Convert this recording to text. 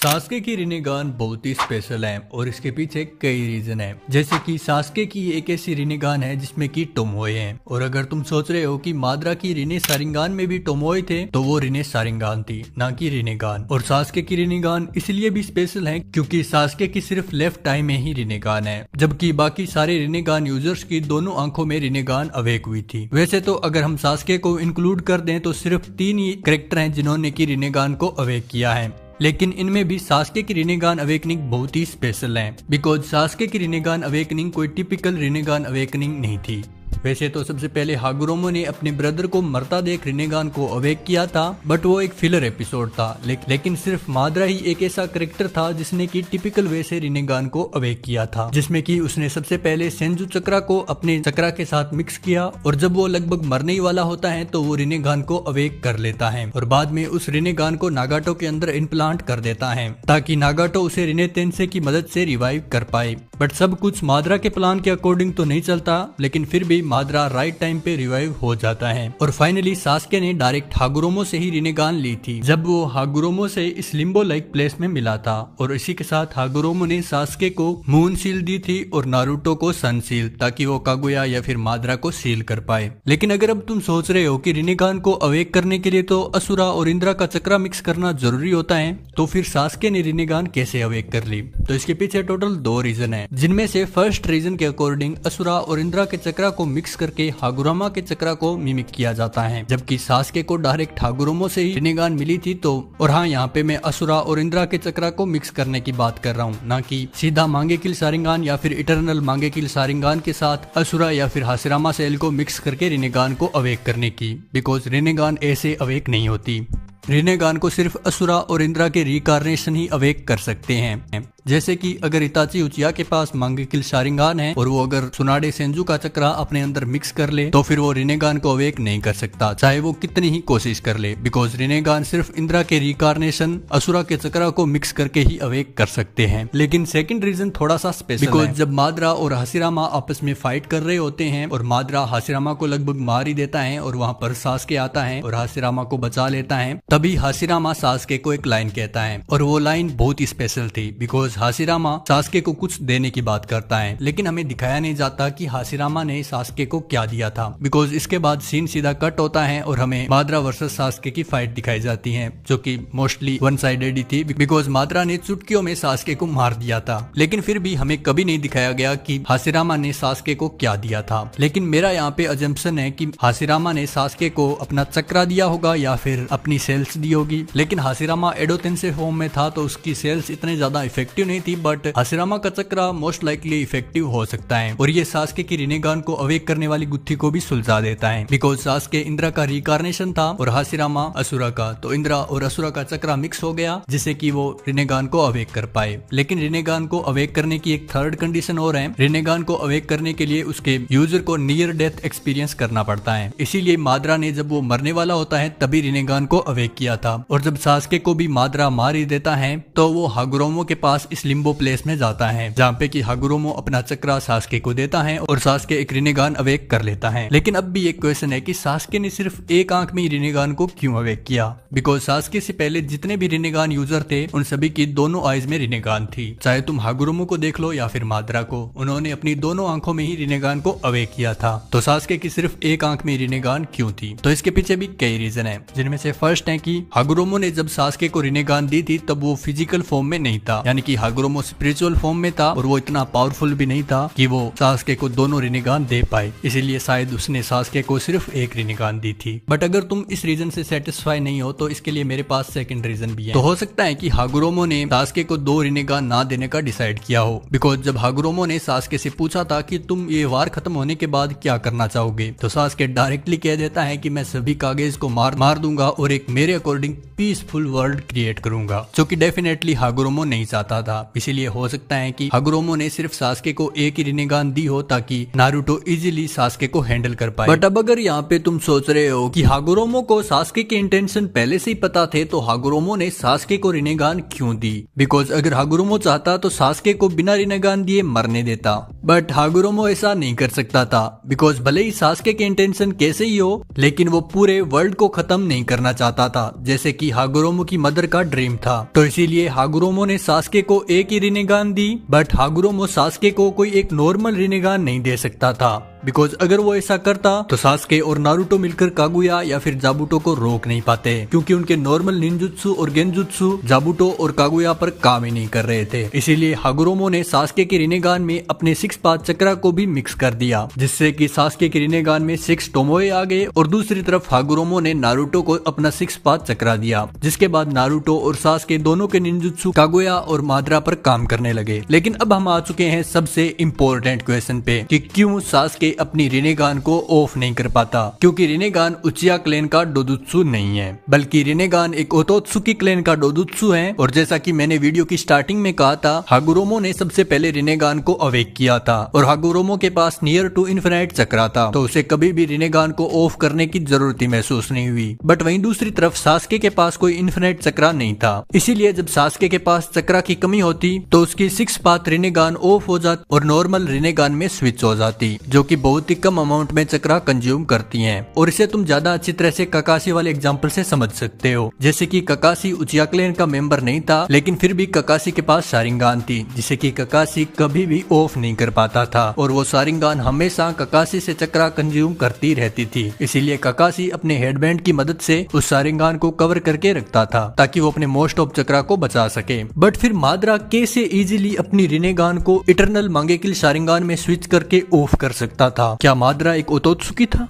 Sasuke की रिनेगान बहुत ही special है और इसके पीछे कई रीजन है। जैसे कि सास्के की एक ऐसी रिनेगान है जिसमें कि टोमोए हैं, और अगर तुम सोच रहे हो कि माद्रा की रिने सारिंगान में भी टोमोए थे तो वो रिने सारिंगान थी, ना कि रिनेगान। और सास्के की रिनेगान इसलिए भी स्पेशल है क्योंकि सास्के की सिर्फ लेफ्ट आई में ही रिनेगान है, जबकि बाकी सारे रिनेगान यूजर्स की दोनों आंखों में रिनेगान अवेक हुई थी। वैसे तो अगर हम सास्के को इंक्लूड कर दें तो सिर्फ 3 ही कैरेक्टर हैं जिन्होंने की रिनेगान को अवेक किया है, लेकिन इनमें भी सास्के की रिनेगान अवेकनिंग बहुत ही स्पेशल है, बिकॉज सास्के की रिनेगान अवेकनिंग कोई टिपिकल रिनेगान अवेकनिंग नहीं थी। वैसे तो सबसे पहले हागुरोमो ने अपने ब्रदर को मरता देख रिनेगान को अवेक किया था, बट वो एक फिलर एपिसोड था। लेकिन सिर्फ माद्रा ही एक ऐसा करेक्टर था जिसने की टिपिकल वे से रिनेगान को अवेक किया था, जिसमें कि उसने सबसे पहले सेंजू चक्रा को अपने चक्रा के साथ मिक्स किया, और जब वो लगभग मरने ही वाला होता है तो वो रिनेगान को अवेक कर लेता है, और बाद में उस रिनेगान को नागाटो के अंदर इम्प्लांट कर देता है ताकि नागाटो उसे रिने तेंसे की मदद से रिवाइव कर पाए। बट सब कुछ माद्रा के प्लान के अकॉर्डिंग तो नहीं चलता, लेकिन फिर भी माद्रा राइट टाइम पे रिवाइव हो जाता है। और फाइनली सास्के ने डायरेक्ट हागुरोमो से ही रिनेगान ली थी जब वो हागुरोमो से इस लिम्बो लाइक प्लेस में मिला था, और इसी के साथ हागुरोमो ने सास्के को मून सील दी थी और नारुतो को सन सील, ताकि वो कागुया या फिर माद्रा को सील कर पाए। लेकिन अगर अब तुम सोच रहे हो कि रिनेगान को अवेक करने के लिए तो असुरा और इंद्रा का चक्रा मिक्स करना जरूरी होता है, तो फिर सास्के ने रिनेगान कैसे अवेक कर ली? तो इसके पीछे टोटल 2 रीजन है, जिनमें से फर्स्ट रीजन के अकॉर्डिंग असुरा और इंद्रा के चक्रा को मिक्स करके हागुरामा के चक्रा को मिमिक किया जाता है, जबकि सास्के को डायरेक्ट हागुरोमो से ही रिनेगान मिली थी। तो और हाँ, यहाँ पे मैं असुरा और इंद्रा के चक्रा को मिक्स करने की बात कर रहा हूँ, ना कि सीधा मांगेकिल सारिंगान या फिर इटर्नल मांगेकिल सारिंगान के साथ असुरा या फिर हाशिरामा सेल को मिक्स करके रिनेगान को अवेक करने की, बिकॉज रिनेगान ऐसे अवेक नहीं होती। रिनेगान को सिर्फ असुरा और इंद्रा के रिकार्नेशन ही अवेक कर सकते हैं। जैसे कि अगर इताची उचिया के पास मांगेकिल शारिंगान है और वो अगर सुनाडे सेंजू का चक्रा अपने अंदर मिक्स कर ले तो फिर वो रिनेगान को अवेक नहीं कर सकता, चाहे वो कितनी ही कोशिश कर ले, बिकॉज रिनेगान सिर्फ इंद्रा के रिकार्नेशन असुरा के चक्रा को मिक्स करके ही अवेक कर सकते हैं। लेकिन सेकंड रीजन थोड़ा सा स्पेशल है, बिकॉज जब माद्रा और हाशिरामा आपस में फाइट कर रहे होते हैं और माद्रा हाशिरामा को लगभग मार ही देता है और वहाँ पर सास्के आता है और हाशिरामा को बचा लेता है, तभी हाशिरामा सास्के को एक लाइन कहता है, और वो लाइन बहुत ही स्पेशल थी, बिकॉज हाशिरामा सास्के को कुछ देने की बात करता है, लेकिन हमें दिखाया नहीं जाता कि हाशिरामा ने सास्के को क्या दिया था, बिकॉज इसके बाद सीन सीधा कट होता है और हमें माद्रा वर्सेस सास्के की फाइट दिखाई जाती है, जो कि मोस्टली वन साइडेड ही थी, बिकॉज माद्रा ने चुटकियों में सास्के को मार दिया था। लेकिन फिर भी हमें कभी नहीं दिखाया गया कि हाशिरामा ने सास्के को क्या दिया था। लेकिन मेरा यहाँ पे अजम्पशन है कि हाशिरामा ने सास्के को अपना चक्रा दिया होगा या फिर अपनी सेल्स दी होगी। लेकिन हाशिरामा एडो तेंसे फॉर्म में था तो उसकी सेल्स इतने ज्यादा इफेक्टिव नहीं थी, बट हाशिरामा का चक्रा मोस्ट लाइकली इफेक्टिव हो सकता है, और ये सास्के की रिनेगान को अवेक करने वाली गुत्थी को भी सुलझा देता है, बिकॉज सास्के इंद्रा का रिकार्नेशन था और हाशिरामा असुरा का, तो इंद्रा और असुरा का चक्रा मिक्स हो गया जिससे कि वो रिनेगान को अवेक कर पाए। लेकिन रिनेगान को अवेक करने की एक थर्ड कंडीशन और है, रिनेगान को अवेक करने के लिए उसके यूजर को नियर डेथ एक्सपीरियंस करना पड़ता है। इसीलिए माद्रा ने जब वो मरने वाला होता है तभी रिनेगान को अवेक किया था, और जब सास्के को भी माद्रा मार ही देता है तो वो हागुरोमो के पास इस लिम्बो प्लेस में जाता है, जहाँ पे कि हागुरोमो अपना चक्रा सास्के को देता है और सास्के एक रिनेगान अवेक कर लेता है। लेकिन अब भी एक क्वेश्चन है कि सास्के ने सिर्फ एक आंख में ही रिनेगान को क्यों अवेक किया? बिकॉज सास्के से पहले जितने भी रिनेगान यूजर थे उन सभी की दोनों आईज में रिनेगान थी, चाहे तुम हागुरोमो को देख लो या फिर माद्रा को, उन्होंने अपनी दोनों आंखों में ही रिनेगान को अवेक किया था। तो सास्के की सिर्फ एक आंख में रिनेगान क्यों थी? तो इसके पीछे भी कई रीजन है, जिनमें से फर्स्ट है कि हागुरोमो ने जब सास्के को रिनेगान दी थी तब वो फिजिकल फॉर्म में नहीं था, यानी कि हागुरोमो स्पिरिचुअल फॉर्म में था और वो इतना पावरफुल भी नहीं था कि वो सास्के को दोनों रिनेगान दे पाए, इसीलिए शायद उसने सास्के को सिर्फ एक रिनेगान दी थी। बट अगर तुम इस रीजन से सेटिस्फाई नहीं हो तो इसके लिए मेरे पास सेकंड रीजन भी है। तो हो सकता है कि हागुरोमो ने सास्के को 2 रिनेगान ना देने का डिसाइड किया हो, बिकॉज जब हागुरोमो ने सास्के से पूछा था कि तुम ये वार खत्म होने के बाद क्या करना चाहोगे, तो सास्के डायरेक्टली कह देता है कि मैं सभी कागेज को मार दूंगा और एक मेरे अकॉर्डिंग पीसफुल वर्ल्ड क्रिएट करूंगा, जो कि डेफिनेटली हागुरोमो नहीं चाहता था। था। इसीलिए हो सकता है कि हागुरोमो ने सिर्फ सास्के को एक ही रिनेगान दी हो ताकि नारुतो इजीली सास्के को हैंडल कर पाए। बट अब अगर यहाँ पे तुम सोच रहे हो कि हागुरोमो को सास्के के इंटेंशन पहले से ही पता थे तो हागुरोमो ने सास्के को रिनेगान क्यों दी? बिकॉज अगर हागुरोमो चाहता तो सास्के को बिना रिनेगान दिए मरने देता, बट हागुरोमो ऐसा नहीं कर सकता था। बिकॉज भले ही सास्के के इंटेंशन कैसे ही हो, लेकिन वो पूरे वर्ल्ड को खत्म नहीं करना चाहता था, जैसे कि हागुरोमो की मदर का ड्रीम था। तो इसीलिए हागुरोमो ने सास्के को एक ही रिनेगान दी, बट हागुरोमो सास्के को कोई एक नॉर्मल रिनेगान नहीं दे सकता था। बिकॉज अगर वो ऐसा करता तो सास्के और नारुतो मिलकर कागुया या फिर जाबुटो को रोक नहीं पाते, क्योंकि उनके नॉर्मल निंजुत्सु और गेंजुत्सु जाबुटो और कागुया पर काम ही नहीं कर रहे थे। इसीलिए हागुरोमो ने सास्के के रिनेगान में अपने 6 पाथ चक्रा को भी मिक्स कर दिया, जिससे कि सास्के के रिनेगान में 6 टोमोए आ गए और दूसरी तरफ हागुरोमो ने नारुतो को अपना 6 पाथ चक्रा दिया, जिसके बाद नारुतो और सास्के दोनों के निंजुत्सु कागुया और माद्रा पर काम करने लगे। लेकिन अब हम आ चुके हैं सबसे इम्पोर्टेंट क्वेश्चन पे कि क्यों सास्के अपनी रिनेगान को ऑफ नहीं कर पाता? क्योंकि रिनेगान उचिया क्लैन का डोजुत्सु नहीं है, बल्कि रिनेगान एक ओतोत्सुकी क्लैन का डोजुत्सु है। और जैसा कि मैंने वीडियो की स्टार्टिंग में कहा था, हागुरोमो ने सबसे पहले रिनेगान को अवेक किया था और हागुरोमो के पास नियर टू इन्फिनाइट चक्रा था, तो उसे कभी भी रिनेगान को ऑफ करने की जरूरत ही महसूस नहीं हुई। बट वहीं दूसरी तरफ सास्के के पास कोई इन्फिनाइट चक्रा नहीं था, इसीलिए जब सास्के के पास चक्रा की कमी होती तो उसकी 6 पाथ रिनेगान ऑफ हो जाती और नॉर्मल रिनेगान में स्विच हो जाती, जो कि बहुत ही कम अमाउंट में चक्रा कंज्यूम करती हैं। और इसे तुम ज्यादा अच्छी तरह से ककाशी वाले एग्जांपल से समझ सकते हो, जैसे कि ककाशी उचिया क्लैन का मेंबर नहीं था, लेकिन फिर भी ककाशी के पास शारिंगान थी, जिसे कि ककाशी कभी भी ऑफ नहीं कर पाता था और वो शारिंगान हमेशा ककाशी से चक्रा कंज्यूम करती रहती थी। इसीलिए ककाशी अपने हेडबैंड की मदद से उस शारिंगान को कवर करके रखता था ताकि वो अपने मोस्ट ऑफ चक्रा को बचा सके। बट फिर माद्रा कैसे इजीली अपनी रिनेगान को इटरनल मांगेकिल शारिंगान में स्विच करके ऑफ कर सकता था? क्या माद्रा एक ओतोत्सुकी था?